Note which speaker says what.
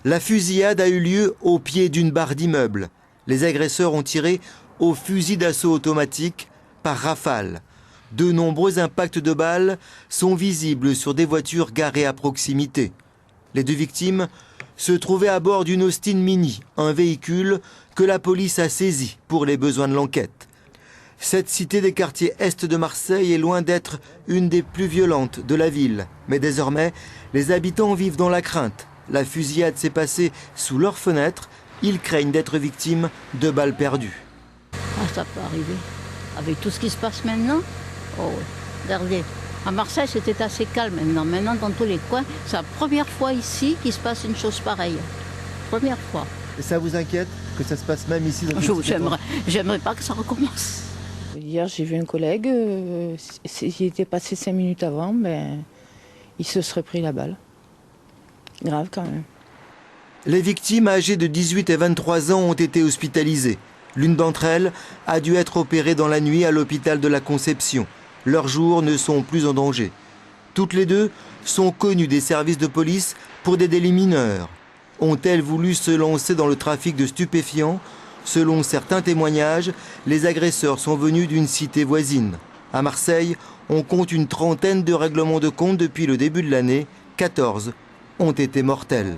Speaker 1: La fusillade a eu lieu au pied d'une barre d'immeuble. Les agresseurs ont tiré au fusil d'assaut automatique par rafale. De nombreux impacts de balles sont visibles sur des voitures garées à proximité. Les deux victimes se trouvaient à bord d'une Austin Mini, un véhicule que la police a saisi pour les besoins de l'enquête. Cette cité des quartiers est de Marseille est loin d'être une des plus violentes de la ville. Mais désormais, les habitants vivent dans la crainte. La fusillade s'est passée sous leurs fenêtres. Ils craignent d'être victimes de balles perdues.
Speaker 2: Ah, ça peut arriver. Avec tout ce qui se passe maintenant, oh, regardez. À Marseille, c'était assez calme maintenant. Maintenant, dans tous les coins, c'est la première fois ici qu'il se passe une chose pareille. Première fois.
Speaker 1: Et ça vous inquiète que ça se passe même ici dans
Speaker 2: J'aimerais pas que ça recommence.
Speaker 3: Hier, j'ai vu un collègue, il était passé 5 minutes avant, mais il se serait pris la balle. Grave quand même.
Speaker 1: Les victimes âgées de 18 et 23 ans ont été hospitalisées. L'une d'entre elles a dû être opérée dans la nuit à l'hôpital de la Conception. Leurs jours ne sont plus en danger. Toutes les deux sont connues des services de police pour des délits mineurs. Ont-elles voulu se lancer dans le trafic de stupéfiants ? Selon certains témoignages, les agresseurs sont venus d'une cité voisine. À Marseille, on compte une trentaine de règlements de compte depuis le début de l'année. 14 ont été mortels.